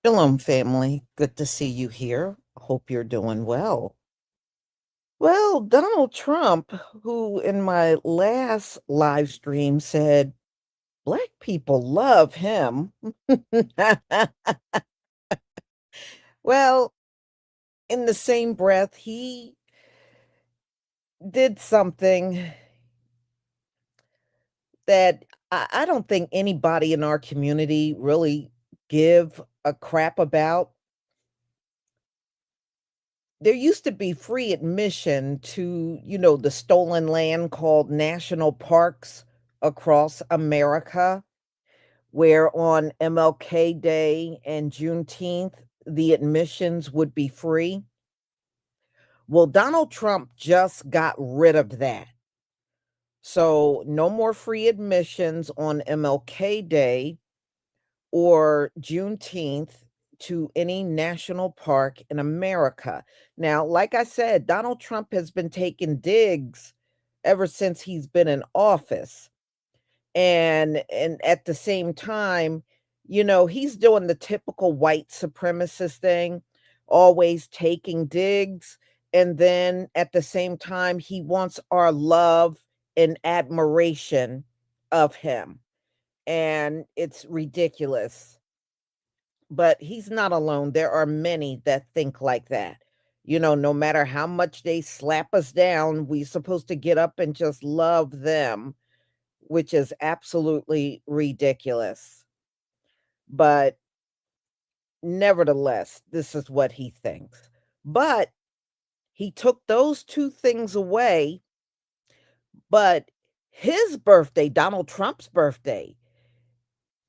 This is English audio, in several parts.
Shalom, family. Good to see you here. Hope you're doing well. Well, Donald Trump, who in my last live stream said Black people love him. Well, in the same breath, he did something that I don't think anybody in our community really give a crap about. There used to be free admission to, the stolen land called national parks across America, where on MLK Day and Juneteenth, the admissions would be free. Well, Donald Trump just got rid of that. So, no more free admissions on MLK Day or Juneteenth to any national park in America. Now, like I said, Donald Trump has been taking digs ever since he's been in office. And at the same time, he's doing the typical white supremacist thing, always taking digs. And then at the same time, he wants our love and admiration of him. And it's ridiculous. But he's not alone. There are many that think like that. No matter how much they slap us down, we're supposed to get up and just love them, which is absolutely ridiculous. But nevertheless, this is what he thinks. But he took those two things away. But his birthday, Donald Trump's birthday,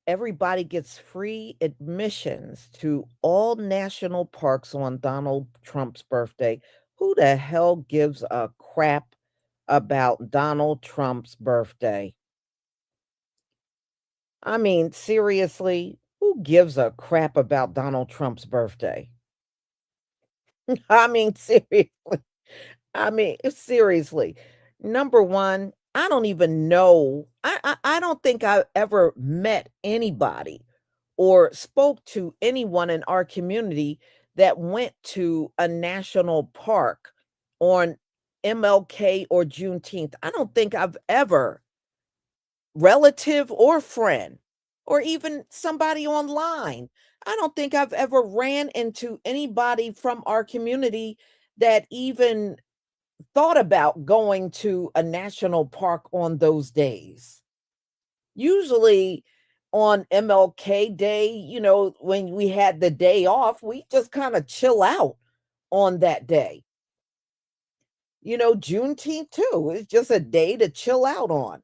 everybody gets free admissions to all national parks on Donald Trump's birthday. Who the hell gives a crap about Donald Trump's birthday? I mean, seriously, who gives a crap about Donald Trump's birthday? I mean, seriously. Seriously. Number 1, I don't even know. I don't think I ever met anybody or spoke to anyone in our community that went to a national park on MLK or Juneteenth. I don't think I've ever, relative or friend, or even somebody online, I don't think I've ever ran into anybody from our community that even thought about going to a national park on those days. Usually on MLK Day, when we had the day off, we just kind of chill out on that day. Juneteenth too. It's just a day to chill out on.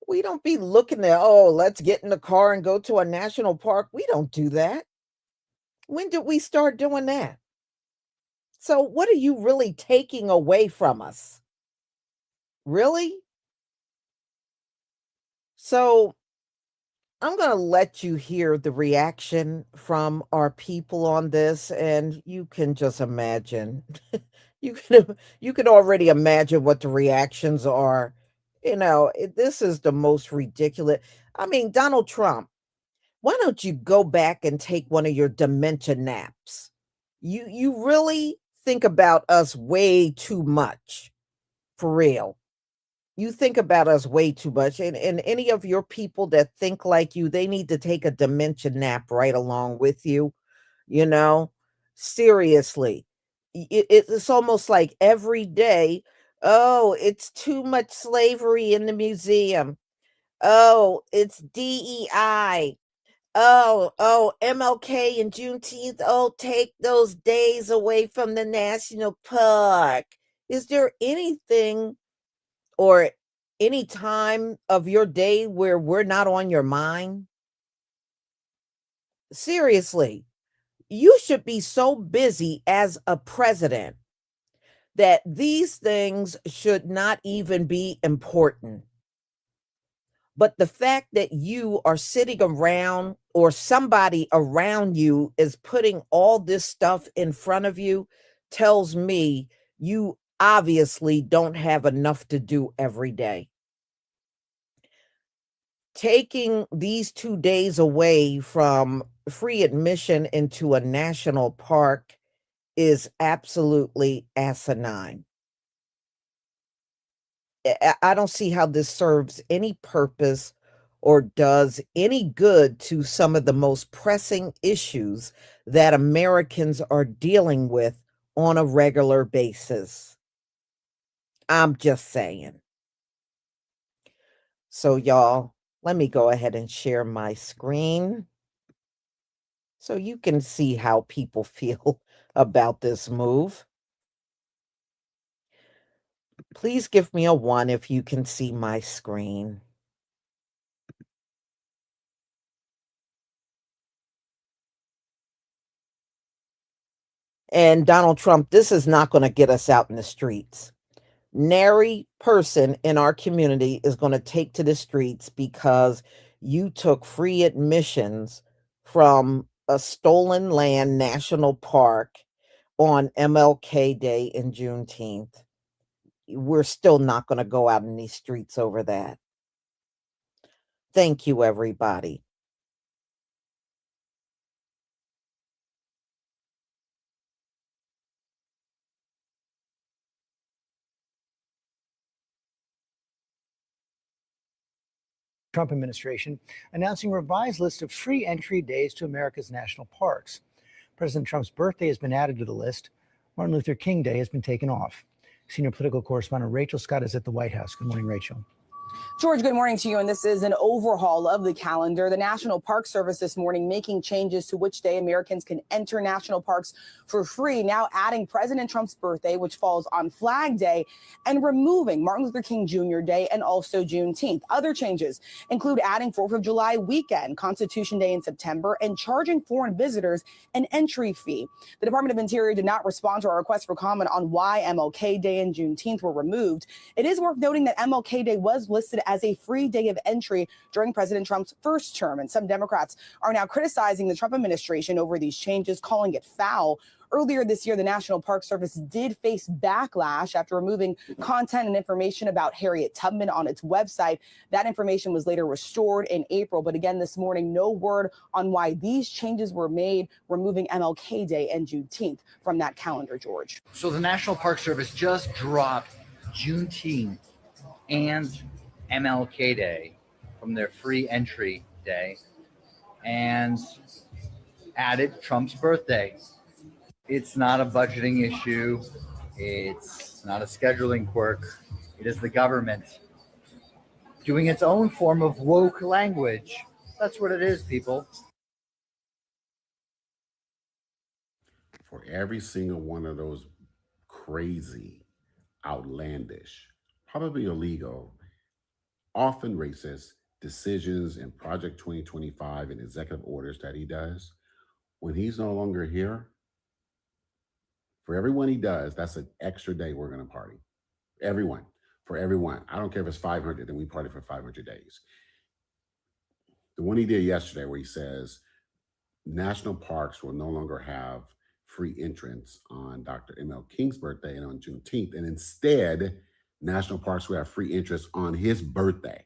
We don't be looking at, oh, let's get in the car and go to a national park. We don't do that. When did we start doing that? So, what are you really taking away from us? Really? So, I'm going to let you hear the reaction from our people on this, and you can just imagine. You can already imagine what the reactions are. This is the most ridiculous. I mean, Donald Trump, why don't you go back and take one of your dementia naps? You really think about us way too much, for real. You think about us way too much, and any of your people that think like you, they need to take a dementia nap right along with you, you know? Seriously. It's almost like every day, "Oh, it's too much slavery in the museum. Oh, it's DEI. Oh, MLK and Juneteenth. Oh, take those days away from the national park." Is there anything or any time of your day where we're not on your mind? Seriously, you should be so busy as a president that these things should not even be important. But the fact that you are sitting around or somebody around you is putting all this stuff in front of you tells me you obviously don't have enough to do every day. Taking these 2 days away from free admission into a national park is absolutely asinine. I don't see how this serves any purpose or does any good to some of the most pressing issues that Americans are dealing with on a regular basis. I'm just saying. So, y'all, let me go ahead and share my screen so you can see how people feel about this move. Please give me a 1 if you can see my screen. And Donald Trump, this is not going to get us out in the streets. Nary person in our community is going to take to the streets because you took free admissions from a stolen land national park on MLK Day and Juneteenth. We're still not going to go out in these streets over that. Thank you, everybody. Trump administration announcing a revised list of free entry days to America's national parks. President Trump's birthday has been added to the list. Martin Luther King Day has been taken off. Senior political correspondent Rachel Scott is at the White House. Good morning, Rachel. George, good morning to you. And this is an overhaul of the calendar. The National Park Service this morning making changes to which day Americans can enter national parks for free, now adding President Trump's birthday, which falls on Flag Day, and removing Martin Luther King Jr. Day and also Juneteenth. Other changes include adding 4th of July weekend, Constitution Day in September, and charging foreign visitors an entry fee. The Department of Interior did not respond to our request for comment on why MLK Day and Juneteenth were removed. It is worth noting that MLK Day was listed as a free day of entry during President Trump's first term. And some Democrats are now criticizing the Trump administration over these changes, calling it foul. Earlier this year, the National Park Service did face backlash after removing content and information about Harriet Tubman on its website. That information was later restored in April. But again, this morning, no word on why these changes were made, removing MLK Day and Juneteenth from that calendar, George. So the National Park Service just dropped Juneteenth and MLK Day from their free entry day and added Trump's birthday. It's not a budgeting issue. It's not a scheduling quirk. It is the government doing its own form of woke language. That's what it is, people. For every single one of those crazy, outlandish, probably illegal, often racist decisions in Project 2025 and executive orders that he does, when he's no longer here, for everyone he does, that's an extra day we're going to party. Everyone. For everyone. I don't care if it's 500, then we party for 500 days. The one he did yesterday where he says national parks will no longer have free entrance on Dr. ML King's birthday and on Juneteenth, and instead, national parks will have free entrance on his birthday.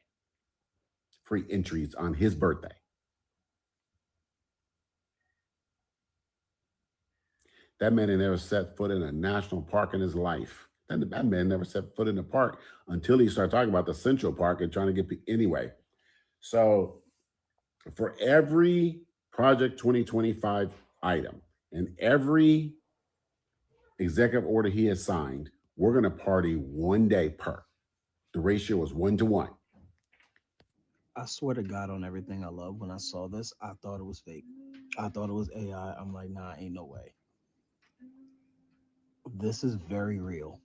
Free entries on his birthday. That man had never set foot in a national park in his life. That man never set foot in the park until he started talking about the Central Park and trying to get people anyway. So for every Project 2025 item and every executive order he has signed, we're going to party one day per. The ratio is 1 to 1. I swear to God on everything I love, when I saw this, I thought it was fake. I thought it was AI. I'm like, nah, ain't no way. This is very real.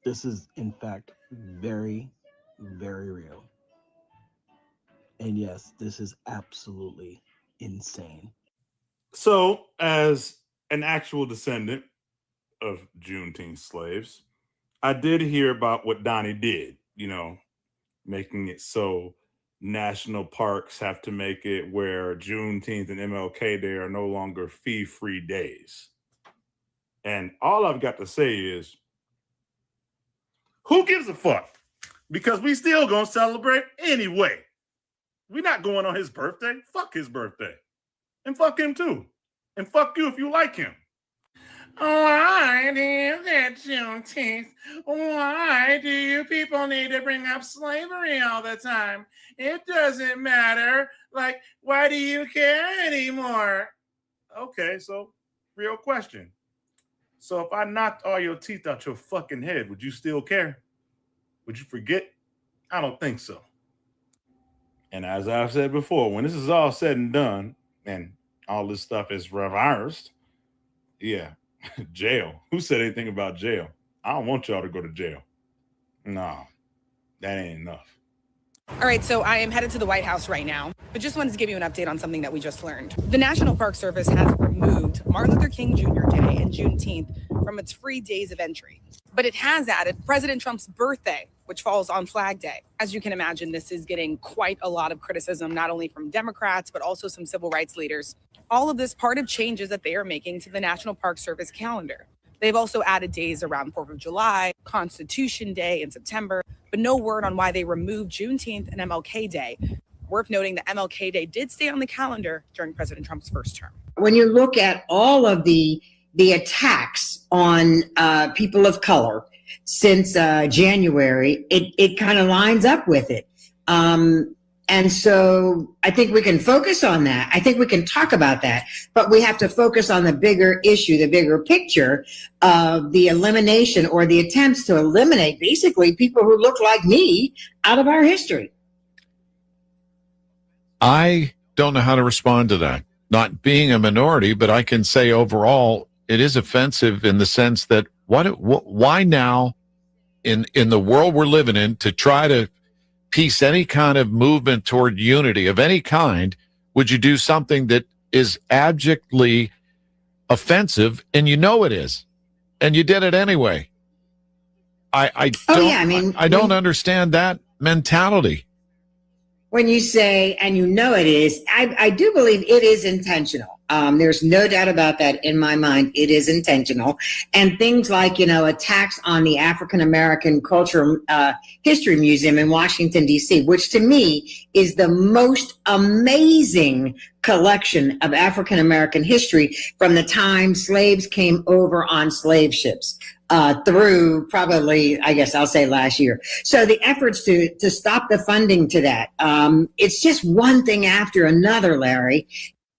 This is, in fact, very, very real. And yes, this is absolutely insane. So, as an actual descendant of Juneteenth slaves, I did hear about what Donnie did, making it so national parks have to make it where Juneteenth and MLK Day are no longer fee-free days. And all I've got to say is, Who gives a fuck? Because we still gonna celebrate anyway. We're not going on his birthday. Fuck his birthday. And fuck him too. And fuck you if you like him. Why do you get Juneteenth? Why do you people need to bring up slavery all the time? It doesn't matter. Like, why do you care anymore? Okay, so real question. So if I knocked all your teeth out your fucking head, would you still care? Would you forget? I don't think so. And as I've said before, when this is all said and done and all this stuff is reversed, yeah, jail. Who said anything about jail? I don't want y'all to go to jail. No, that ain't enough. All right, so I am headed to the White House right now, but just wanted to give you an update on something that we just learned. The National Park Service has removed Martin Luther King Jr. Day and Juneteenth from its free days of entry, but it has added President Trump's birthday, which falls on Flag Day. As you can imagine, this is getting quite a lot of criticism, not only from Democrats, but also some civil rights leaders. All of this part of changes that they are making to the National Park Service calendar. They've also added days around 4th of July, Constitution Day in September, but no word on why they removed Juneteenth and MLK Day. Worth noting that MLK Day did stay on the calendar during President Trump's first term. When you look at all of the attacks on people of color since January, it kind of lines up with it. And so I think we can focus on that. I think we can talk about that, but we have to focus on the bigger issue, the bigger picture of the elimination or the attempts to eliminate basically people who look like me out of our history. I don't know how to respond to that. Not being a minority, but I can say overall it is offensive in the sense that why now in the world we're living in to try to piece any kind of movement toward unity of any kind, would you do something that is abjectly offensive and you know it is, and you did it anyway? I don't understand that mentality. When you say, and you know it is, I do believe it is intentional. There's no doubt about that in my mind. It is intentional. And things like, attacks on the African American Cultural History Museum in Washington, D.C., which to me is the most amazing collection of African American history from the time slaves came over on slave ships. Through probably, I guess I'll say last year. So the efforts to stop the funding to that, it's just one thing after another, Larry.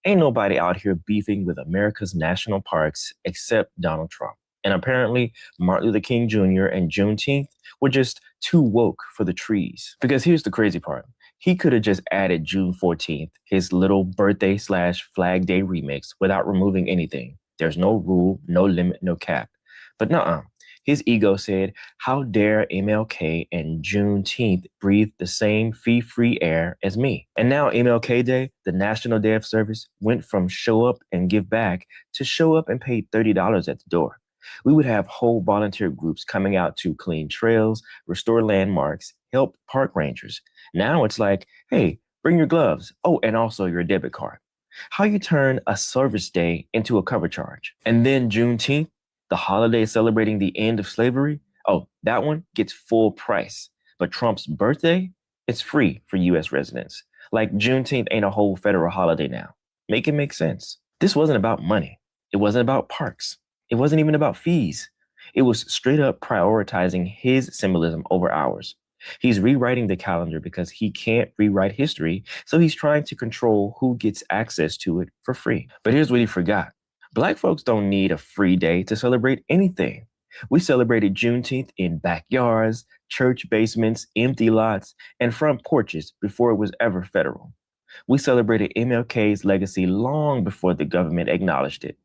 Ain't nobody out here beefing with America's national parks except Donald Trump. And apparently Martin Luther King Jr. and Juneteenth were just too woke for the trees. Because here's the crazy part. He could have just added June 14th, his little birthday/Flag Day remix, without removing anything. There's no rule, no limit, no cap. But nuh-uh. His ego said, how dare MLK and Juneteenth breathe the same fee-free air as me? And now MLK Day, the National Day of Service, went from show up and give back to show up and pay $30 at the door. We would have whole volunteer groups coming out to clean trails, restore landmarks, help park rangers. Now it's like, hey, bring your gloves. Oh, and also your debit card. How you turn a service day into a cover charge. And then Juneteenth, the holiday celebrating the end of slavery, oh, that one gets full price. But Trump's birthday, it's free for U.S. residents. Like Juneteenth ain't a whole federal holiday now. Make it make sense. This wasn't about money. It wasn't about parks. It wasn't even about fees. It was straight up prioritizing his symbolism over ours. He's rewriting the calendar because he can't rewrite history, so he's trying to control who gets access to it for free. But here's what he forgot. Black folks don't need a free day to celebrate anything. We celebrated Juneteenth in backyards, church basements, empty lots, and front porches before it was ever federal. We celebrated MLK's legacy long before the government acknowledged it.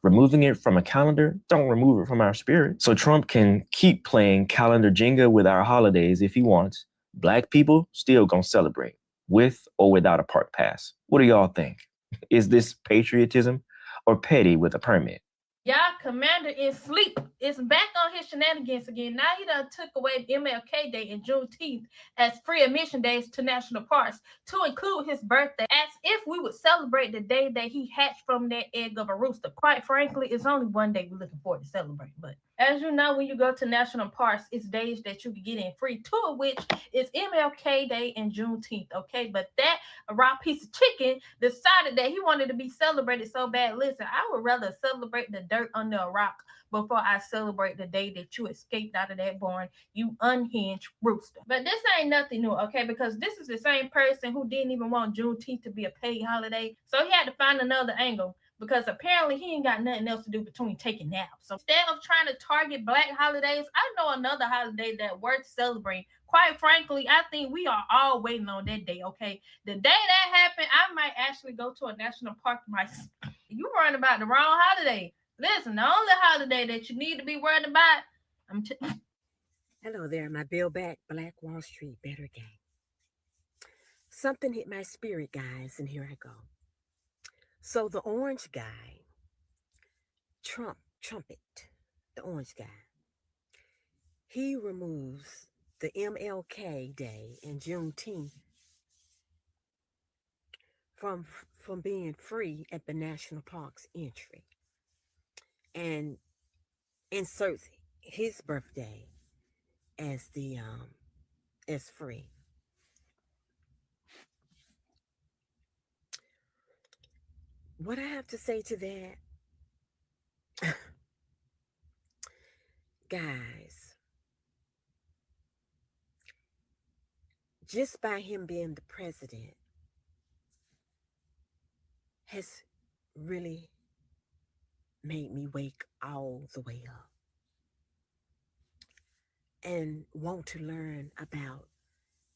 Removing it from a calendar don't remove it from our spirit. So Trump can keep playing calendar Jenga with our holidays if he wants. Black people still gonna celebrate, with or without a park pass. What do y'all think? Is this patriotism or petty with a permit? Y'all commander in sleep is back on his shenanigans again. Now he done took away MLK Day and Juneteenth as free admission days to national parks to include his birthday, as if we would celebrate the day that he hatched from that egg of a rooster. Quite frankly, it's only one day we're looking forward to celebrate, but As you know, when you go to national parks, it's days that you can get in free, two of which is MLK Day and Juneteenth, okay? But that raw piece of chicken decided that he wanted to be celebrated so bad. Listen, I would rather celebrate the dirt under a rock before I celebrate the day that you escaped out of that barn, you unhinged rooster. But this ain't nothing new, okay? Because this is the same person who didn't even want Juneteenth to be a paid holiday. So he had to find another angle, because apparently he ain't got nothing else to do between taking naps. So instead of trying to target black holidays, I know another holiday that worth celebrating. Quite frankly, I think we are all waiting on that day, okay? The day that happened, I might actually go to a national park myself. You worrying about the wrong holiday. Listen, the only holiday that you need to be worried about, Hello there, my Bill back Black Wall Street better gang. Something hit my spirit, guys, and here I go. So the orange guy, Trumpet, the orange guy, he removes the MLK Day and Juneteenth from being free at the national park's entry, and inserts his birthday as the as free. What I have to say to that, guys, just by him being the president has really made me wake all the way up and want to learn about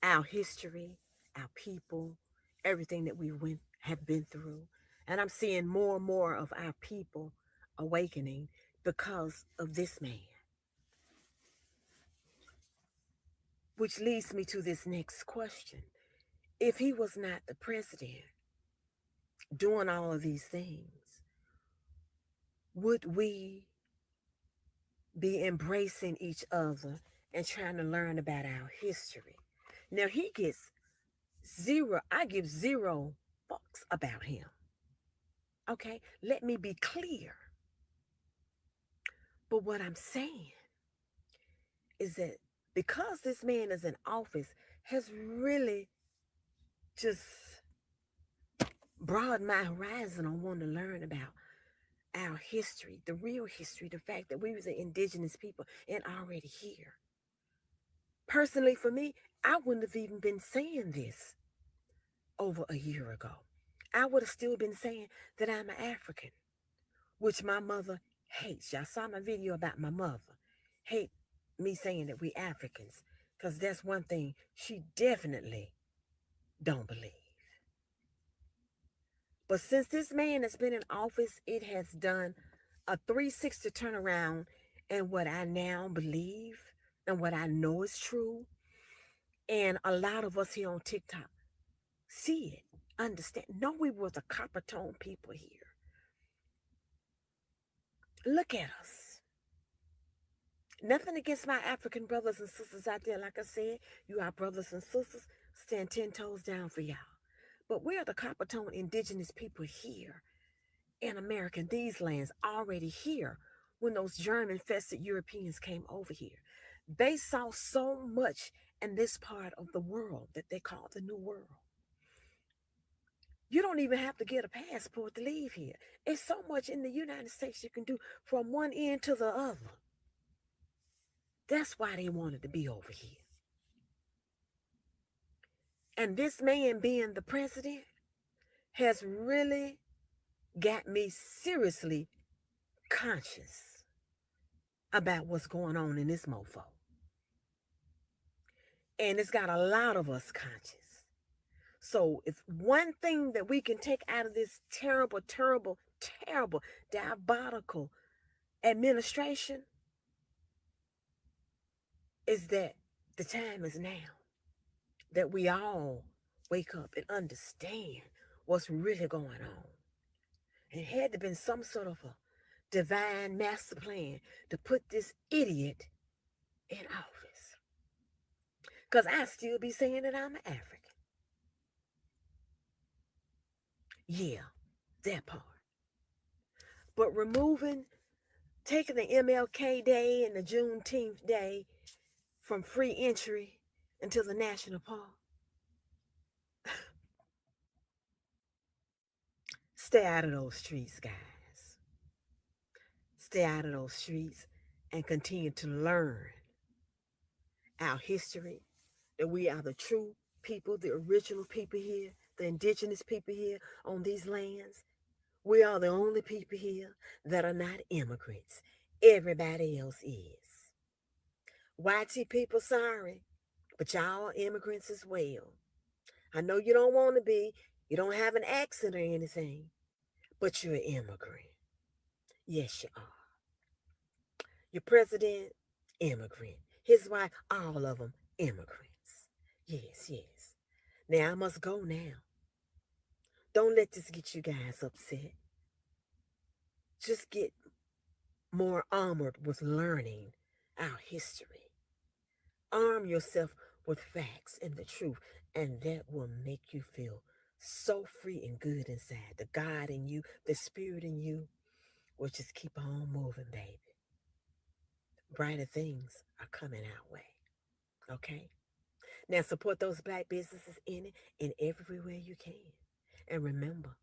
our history, our people, everything that we have been through. And I'm seeing more and more of our people awakening because of this man. Which leads me to this next question. If he was not the president doing all of these things, would we be embracing each other and trying to learn about our history? Now he gets zero, I give zero fucks about him. Okay, let me be clear. But what I'm saying is that because this man is in office, has really just broadened my horizon on wanting to learn about our history, the real history, the fact that we was the indigenous people and already here. Personally, for me, I wouldn't have even been saying this over a year ago. I would have still been saying that I'm an African, which my mother hates. Y'all saw my video about my mother. Hate me saying that we Africans, because that's one thing she definitely don't believe. But since this man has been in office, it has done a 360 turnaround in what I now believe and what I know is true. And a lot of us here on TikTok see it, understand. No, we were the copper tone people here. Look at us. Nothing against my African brothers and sisters out there. Like I said, you are brothers and sisters. Stand 10 toes down for y'all. But we're the copper tone indigenous people here in America, in these lands, already here when those germ-infested Europeans came over here. They saw so much in this part of the world that they call the New World. You don't even have to get a passport to leave here. It's so much in the United States you can do from one end to the other. That's why they wanted to be over here. And this man being the president has really got me seriously conscious about what's going on in this mofo. And it's got a lot of us conscious. So if one thing that we can take out of this terrible, terrible, terrible, diabolical administration is that the time is now that we all wake up and understand what's really going on. And it had to have been some sort of a divine master plan to put this idiot in office. Because I still be saying that I'm an African. Yeah, that part. But removing taking the MLK Day and the Juneteenth Day from free entry until the national park. Stay out of those streets, guys. Stay out of those streets and continue to learn our history, that we are the true people, the original people here, the indigenous people here on these lands. We are the only people here that are not immigrants. Everybody else is. YT people, sorry, but y'all are immigrants as well. I know you don't want to be, you don't have an accent or anything, but you're an immigrant. Yes, you are. Your president, immigrant. His wife, all of them, immigrants. Yes, yes. Now I must go now. Don't let this get you guys upset. Just get more armored with learning our history. Arm yourself with facts and the truth, and that will make you feel so free and good inside. The God in you, the spirit in you will just keep on moving, baby. Brighter things are coming our way. Okay? Now support those Black businesses in it and everywhere you can. And remember,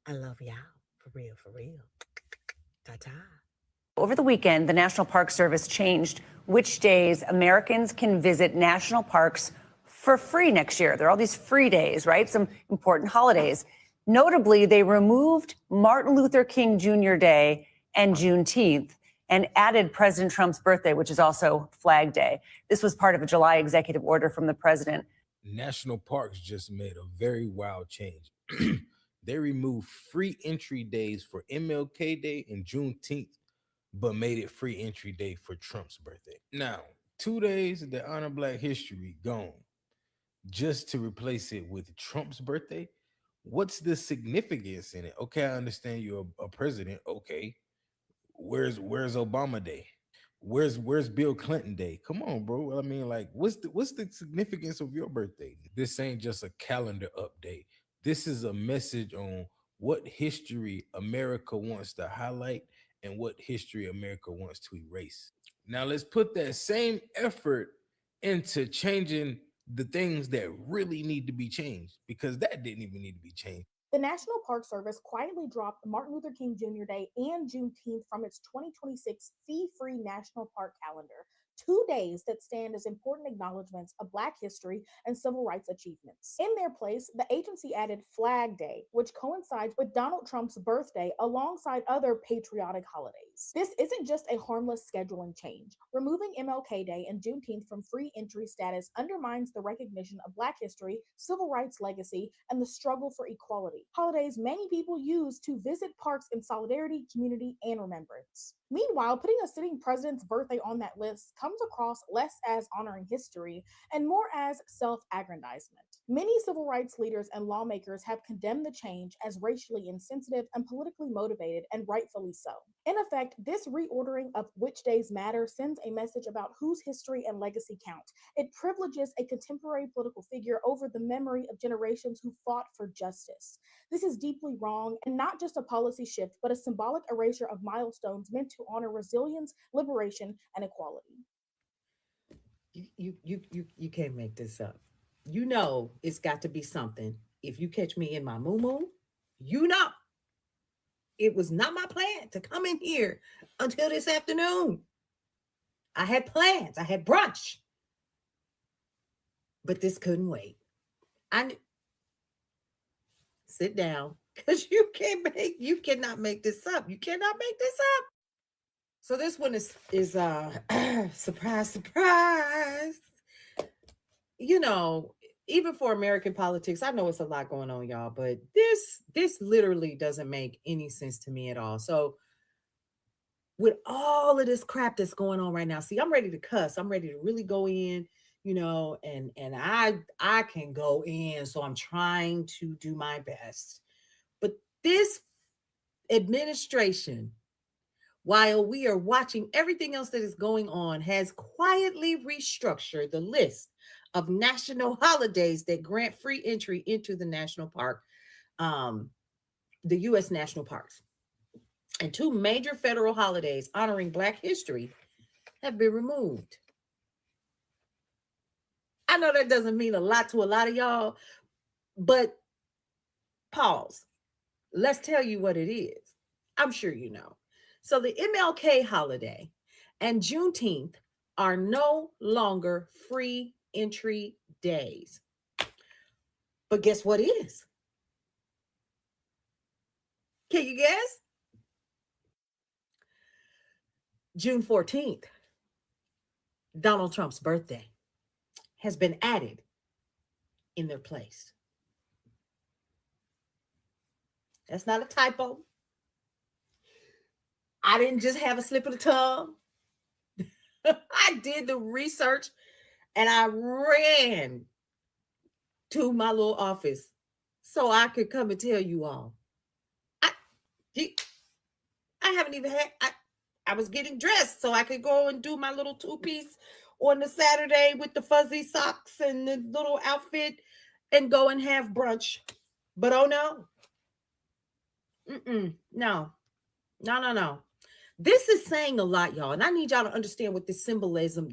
I love y'all. For real, for real. Ta-ta. Over the weekend, the National Park Service changed which days Americans can visit national parks for free next year. There are all these free days, right? Some important holidays. Notably, they removed Martin Luther King Jr. Day and Juneteenth and added President Trump's birthday, which is also Flag Day. This was part of a July executive order from the president. National parks just made a very wild change. They removed free entry days for MLK Day and Juneteenth, but made it free entry day for Trump's birthday. Now, 2 days that honor Black history gone, just to replace it with Trump's birthday. What's the significance in it? Okay, I understand you're a president. Okay, where's Obama Day? Where's Bill Clinton Day? Come on, bro. I mean, like, what's the significance of your birthday? This ain't just a calendar update. This is a message on what history America wants to highlight and what history America wants to erase. Now let's put that same effort into changing the things that really need to be changed, because that didn't even need to be changed. The National Park Service quietly dropped Martin Luther King Jr. Day and Juneteenth from its 2026 fee-free national park calendar, 2 days that stand as important acknowledgments of Black history and civil rights achievements. In their place, the agency added Flag Day, which coincides with Donald Trump's birthday alongside other patriotic holidays. This isn't just a harmless scheduling change. Removing MLK Day and Juneteenth from free entry status undermines the recognition of Black history, civil rights legacy, and the struggle for equality. Holidays many people use to visit parks in solidarity, community, and remembrance. Meanwhile, putting a sitting president's birthday on that list comes across less as honoring history and more as self-aggrandizement. Many civil rights leaders and lawmakers have condemned the change as racially insensitive and politically motivated, and rightfully so. In effect, this reordering of which days matter sends a message about whose history and legacy count. It privileges a contemporary political figure over the memory of generations who fought for justice. This is deeply wrong, and not just a policy shift, but a symbolic erasure of milestones meant to honor resilience, liberation, and equality. You can't make this up. You know it's got to be something. If you catch me in my moo-moo, you know it was not my plan to come in here until this afternoon. I had plans. I had brunch. But this couldn't wait. Sit down, because you cannot make this up. You cannot make this up. So this one is surprise, surprise. You know, even for American politics, I know it's a lot going on, y'all, but this literally doesn't make any sense to me at all. So with all of this crap that's going on right now, see, I'm ready to cuss. I'm ready to really go in, you know, and I can go in, so I'm trying to do my best. But this administration, while we are watching everything else that is going on, has quietly restructured the list of national holidays that grant free entry into the national park, the U.S. national parks. and 2 major federal holidays honoring Black history have been removed. I know that doesn't mean a lot to a lot of y'all, but pause. Let's tell you what it is. I'm sure you know. So the MLK holiday and Juneteenth are no longer free entry days. But guess what is? Can you guess? June 14th, Donald Trump's birthday, has been added in their place. That's not a typo. I didn't just have a slip of the tongue. I did the research and I ran to my little office so I could come and tell you all. I haven't even had, I was getting dressed so I could go and do my little 2-piece on the Saturday with the fuzzy socks and the little outfit and go and have brunch. But oh no. No. This is saying a lot, y'all. And I need y'all to understand what this symbolism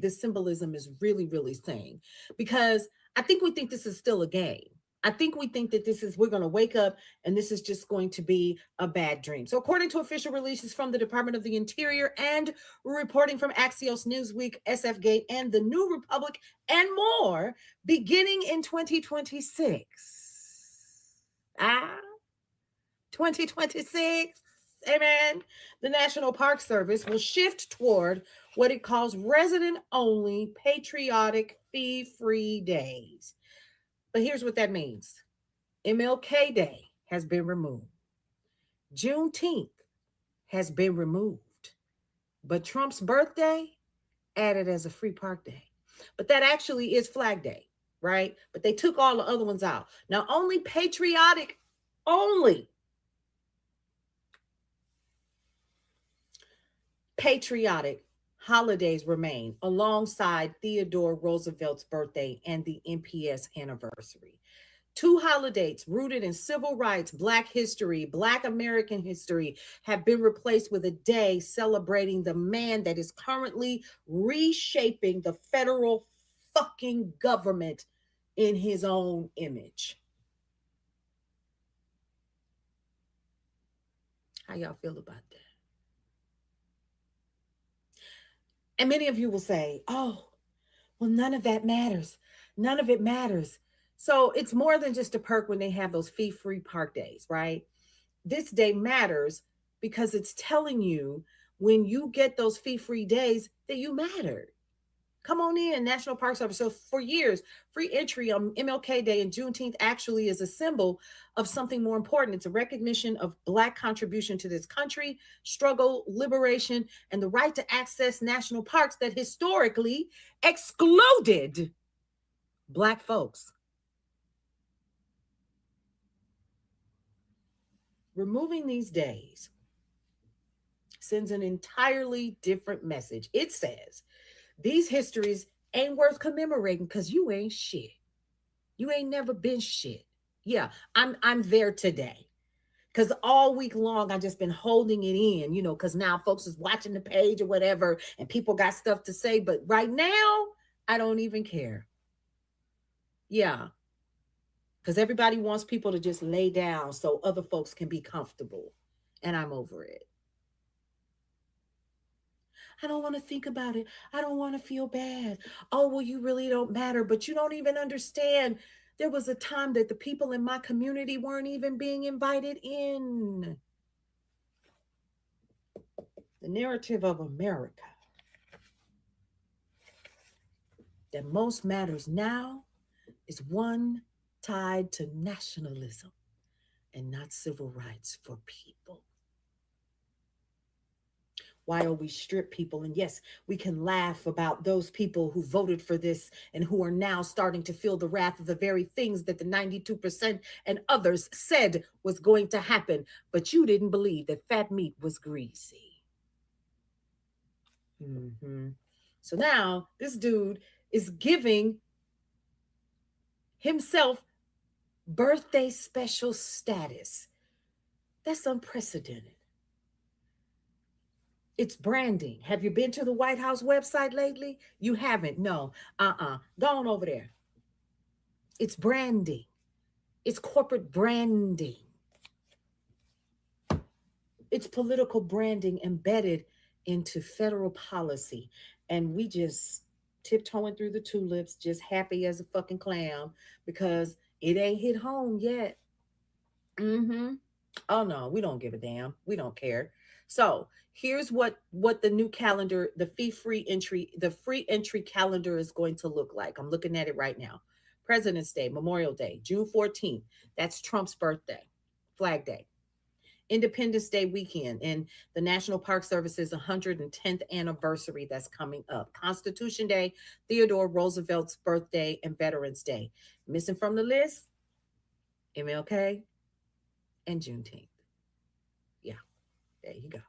is really, really saying. Because I think we think this is still a game. I think we think that we're going to wake up and this is just going to be a bad dream. So according to official releases from the Department of the Interior and reporting from Axios, Newsweek, SFGate, and the New Republic and more, beginning in 2026. 2026. Amen. The National Park Service will shift toward what it calls resident-only patriotic fee-free days. But here's what that means. MLK Day has been removed. Juneteenth has been removed. But Trump's birthday added as a free park day. But that actually is Flag Day, right? But they took all the other ones out. Now only patriotic holidays remain alongside Theodore Roosevelt's birthday and the NPS anniversary. 2 holidays rooted in civil rights, Black history, Black American history have been replaced with a day celebrating the man that is currently reshaping the federal fucking government in his own image. How y'all feel about that? And many of you will say, oh, well, none of that matters. None of it matters. So it's more than just a perk when they have those fee-free park days, right? This day matters because it's telling you when you get those fee-free days that you matter. Come on in, National Park Service. So for years, free entry on MLK Day and Juneteenth actually is a symbol of something more important. It's a recognition of Black contribution to this country, struggle, liberation, and the right to access national parks that historically excluded Black folks. Removing these days sends an entirely different message. It says, these histories ain't worth commemorating because you ain't shit. You ain't never been shit. Yeah, I'm there today. Because all week long, I've just been holding it in, because now folks is watching the page or whatever, and people got stuff to say. But right now, I don't even care. Yeah. Because everybody wants people to just lay down so other folks can be comfortable. And I'm over it. I don't want to think about it. I don't want to feel bad. Oh, well, you really don't matter, but you don't even understand. There was a time that the people in my community weren't even being invited in. The narrative of America that most matters now is one tied to nationalism and not civil rights for people. While we strip people, and yes, we can laugh about those people who voted for this and who are now starting to feel the wrath of the very things that the 92% and others said was going to happen, but you didn't believe that fat meat was greasy. So now this dude is giving himself birthday special status. That's unprecedented. It's branding. Have you been to the White House website lately? You haven't. No. Go on over there. It's branding. It's corporate branding. It's political branding embedded into federal policy. And we just tiptoeing through the tulips, just happy as a fucking clam because it ain't hit home yet. Mm-hmm. Oh no, we don't give a damn. We don't care. So here's what the new calendar, the free entry calendar is going to look like. I'm looking at it right now. President's Day, Memorial Day, June 14th. That's Trump's birthday, Flag Day. Independence Day weekend and the National Park Service's 110th anniversary that's coming up. Constitution Day, Theodore Roosevelt's birthday, and Veterans Day. Missing from the list, MLK and Juneteenth. Yeah, there you go.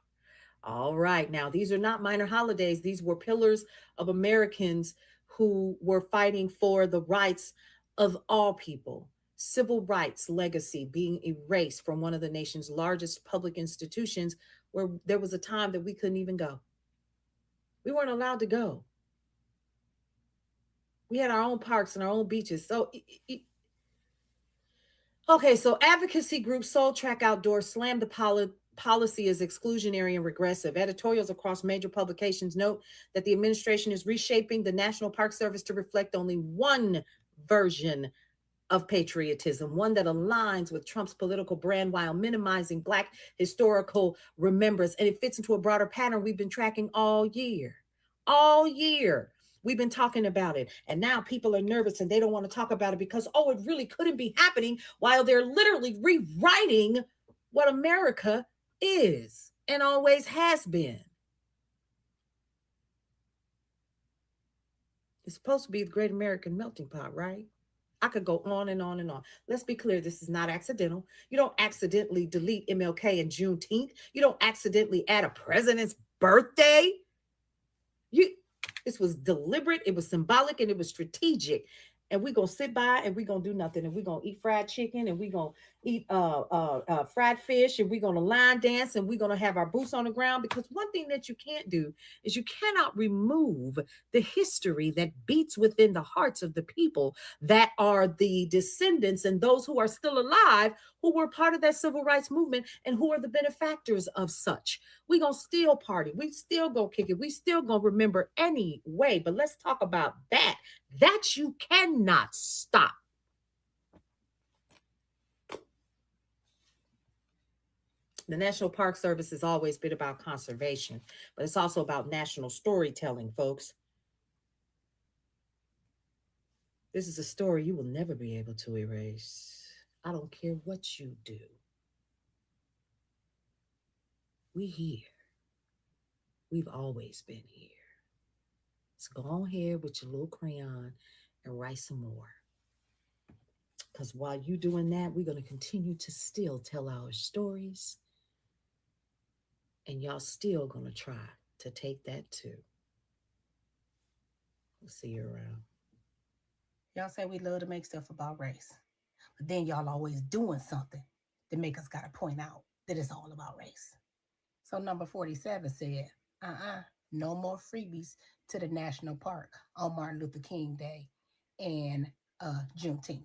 All right. Now, these are not minor holidays. These were pillars of Americans who were fighting for the rights of all people. Civil rights legacy being erased from one of the nation's largest public institutions where there was a time that we couldn't even go. We weren't allowed to go. We had our own parks and our own beaches. So, okay, so advocacy group Soul Track Outdoors slammed the policy as exclusionary and regressive. Editorials across major publications note that the administration is reshaping the National Park Service to reflect only one version of patriotism, one that aligns with Trump's political brand while minimizing Black historical remembrance. And it fits into a broader pattern we've been tracking all year. All year. We've been talking about it. And now people are nervous and they don't want to talk about it because, oh, it really couldn't be happening while they're literally rewriting what America is and always has been. It's supposed to be the great American melting pot, right? I could go on and on and on. Let's be clear. This is not accidental. You don't accidentally delete MLK and Juneteenth. You don't accidentally add a president's birthday. This was deliberate. It was symbolic and it was strategic. And we're going to sit by and we're going to do nothing. And we're going to eat fried chicken and we're going to eat fried fish and we're going to line dance and we're going to have our boots on the ground, because one thing that you can't do is you cannot remove the history that beats within the hearts of the people that are the descendants and those who are still alive, who were part of that civil rights movement and who are the benefactors of such. We're going to still party. We still go kick it. We still going to remember anyway. But let's talk about that you cannot stop. The National Park Service has always been about conservation, but it's also about national storytelling, folks. This is a story you will never be able to erase. I don't care what you do. We here. We've always been here. So go on here with your little crayon and write some more. Because while you're doing that, we're going to continue to still tell our stories. And y'all still going to try to take that too. We'll see you around. Y'all say we love to make stuff about race. But then y'all always doing something to make us got to point out that it's all about race. So number 47 said, no more freebies to the national park on Martin Luther King Day and Juneteenth.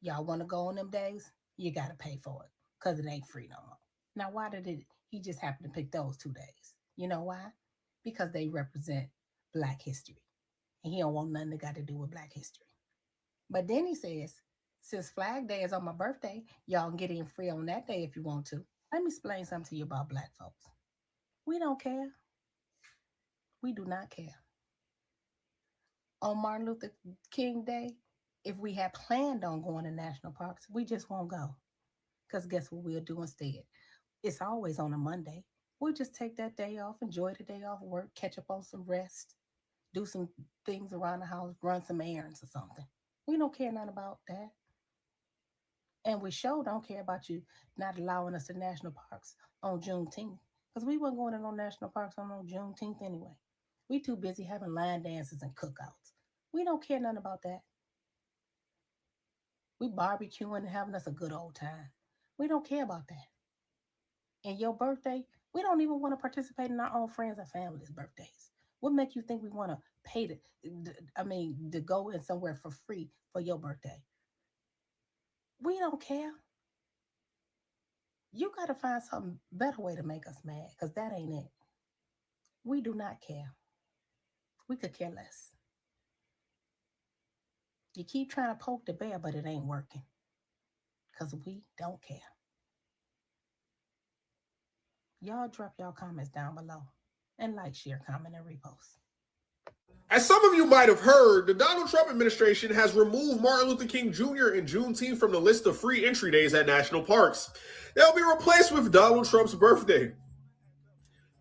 Y'all want to go on them days? You got to pay for it because it ain't free no more. Now, why did he just happen to pick those 2 days? You know why? Because they represent Black history. And he don't want nothing that got to do with Black history. But then he says, since Flag Day is on my birthday, y'all can get in free on that day if you want to. Let me explain something to you about Black folks. We don't care. We do not care. On Martin Luther King Day, if we had planned on going to national parks, we just won't go. Because guess what we'll do instead? It's always on a Monday. We'll just take that day off, enjoy the day off work, catch up on some rest, do some things around the house, run some errands or something. We don't care nothing about that. And we sure don't care about you not allowing us to national parks on Juneteenth. Because we weren't going to no national parks on no Juneteenth anyway. We too busy having line dances and cookouts. We don't care nothing about that. We barbecuing and having us a good old time. We don't care about that. And your birthday, We don't even want to participate in our own friends and family's birthdays. What make you think we want to pay to go in somewhere for free for your birthday? We don't care. You got to find some better way to make us mad, because that ain't it. We do not care. We could care less. You keep trying to poke the bear, but it ain't working, because we don't care. Y'all drop y'all comments down below and like, share, comment, and repost. As some of you might have heard, the Donald Trump administration has removed Martin Luther King Jr. and Juneteenth from the list of free entry days at national parks. They'll be replaced with Donald Trump's birthday.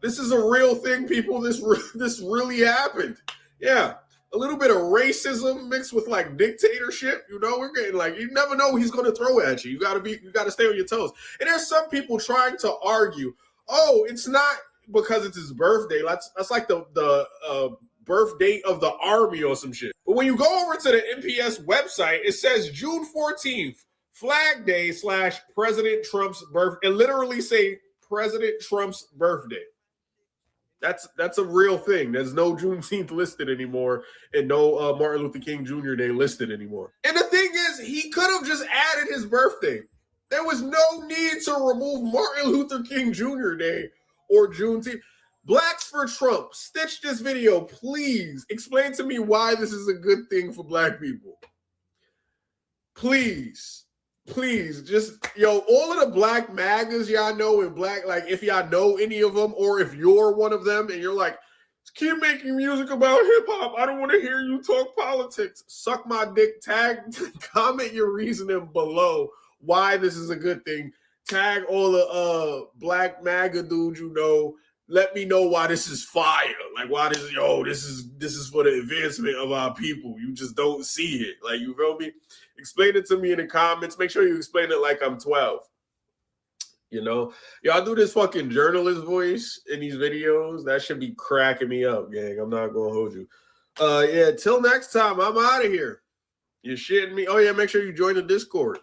This is a real thing, people. This really happened. Yeah, a little bit of racism mixed with like dictatorship. You know, we're getting like, you never know what he's going to throw at you. You got to stay on your toes. And there's some people trying to argue, oh, it's not because it's his birthday. That's like the birth date of the army or some shit. But when you go over to the NPS website, it says June 14th, Flag Day / President Trump's birthday. It literally say President Trump's birthday. That's a real thing. There's no Juneteenth listed anymore, and no Martin Luther King Jr. Day listed anymore. And the thing is, he could have just added his birthday. There was no need to remove Martin Luther King Jr. Day or Juneteenth. Blacks for Trump. Stitch this video, please. Explain to me why this is a good thing for black people. Please. Please, just, all of the black MAGAs y'all know, and black, like, if y'all know any of them, or if you're one of them and you're like, keep making music about hip-hop, I don't want to hear you talk politics. Suck my dick. Tag, comment your reasoning below why this is a good thing. Tag all the black MAGA dudes you know. Let me know why this is fire. Like, why this is for the advancement of our people. You just don't see it. Like, you feel me? Explain it to me in the comments. Make sure you explain it like I'm 12. You know? Y'all do this fucking journalist voice in these videos. That should be cracking me up, gang. I'm not gonna hold you. Yeah, till next time, I'm out of here. You shitting me? Oh yeah, make sure you join the Discord.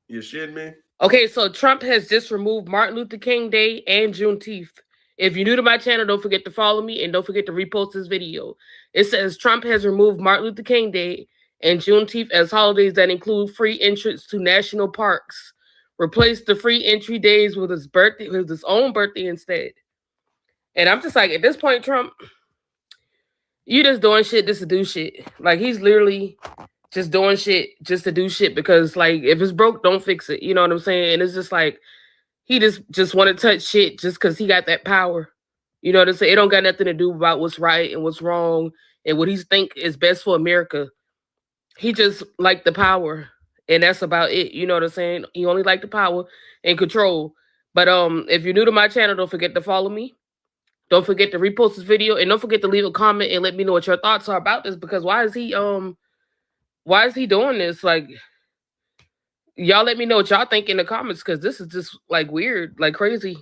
You shitting me? Okay, so Trump has just removed Martin Luther King Day and Juneteenth. If you're new to my channel, don't forget to follow me and don't forget to repost this video. It says Trump has removed Martin Luther King Day and Juneteenth as holidays that include free entrance to national parks. Replace the free entry days with his own birthday instead. And I'm just like, at this point, Trump, you just doing shit just to do shit. Like, he's literally just doing shit just to do shit, because like, if it's broke, don't fix it. You know what I'm saying? And it's just like, he just want to touch shit just because he got that power. You know what I'm saying? It don't got nothing to do about what's right and what's wrong and what he think is best for America. He just like the power, and that's about it. You know what I'm saying? He only like the power and control. But if you're new to my channel, don't forget to follow me. Don't forget to repost this video, and don't forget to leave a comment and let me know what your thoughts are about this, because why is he doing this? Like, y'all let me know what y'all think in the comments, because this is just like weird, like crazy.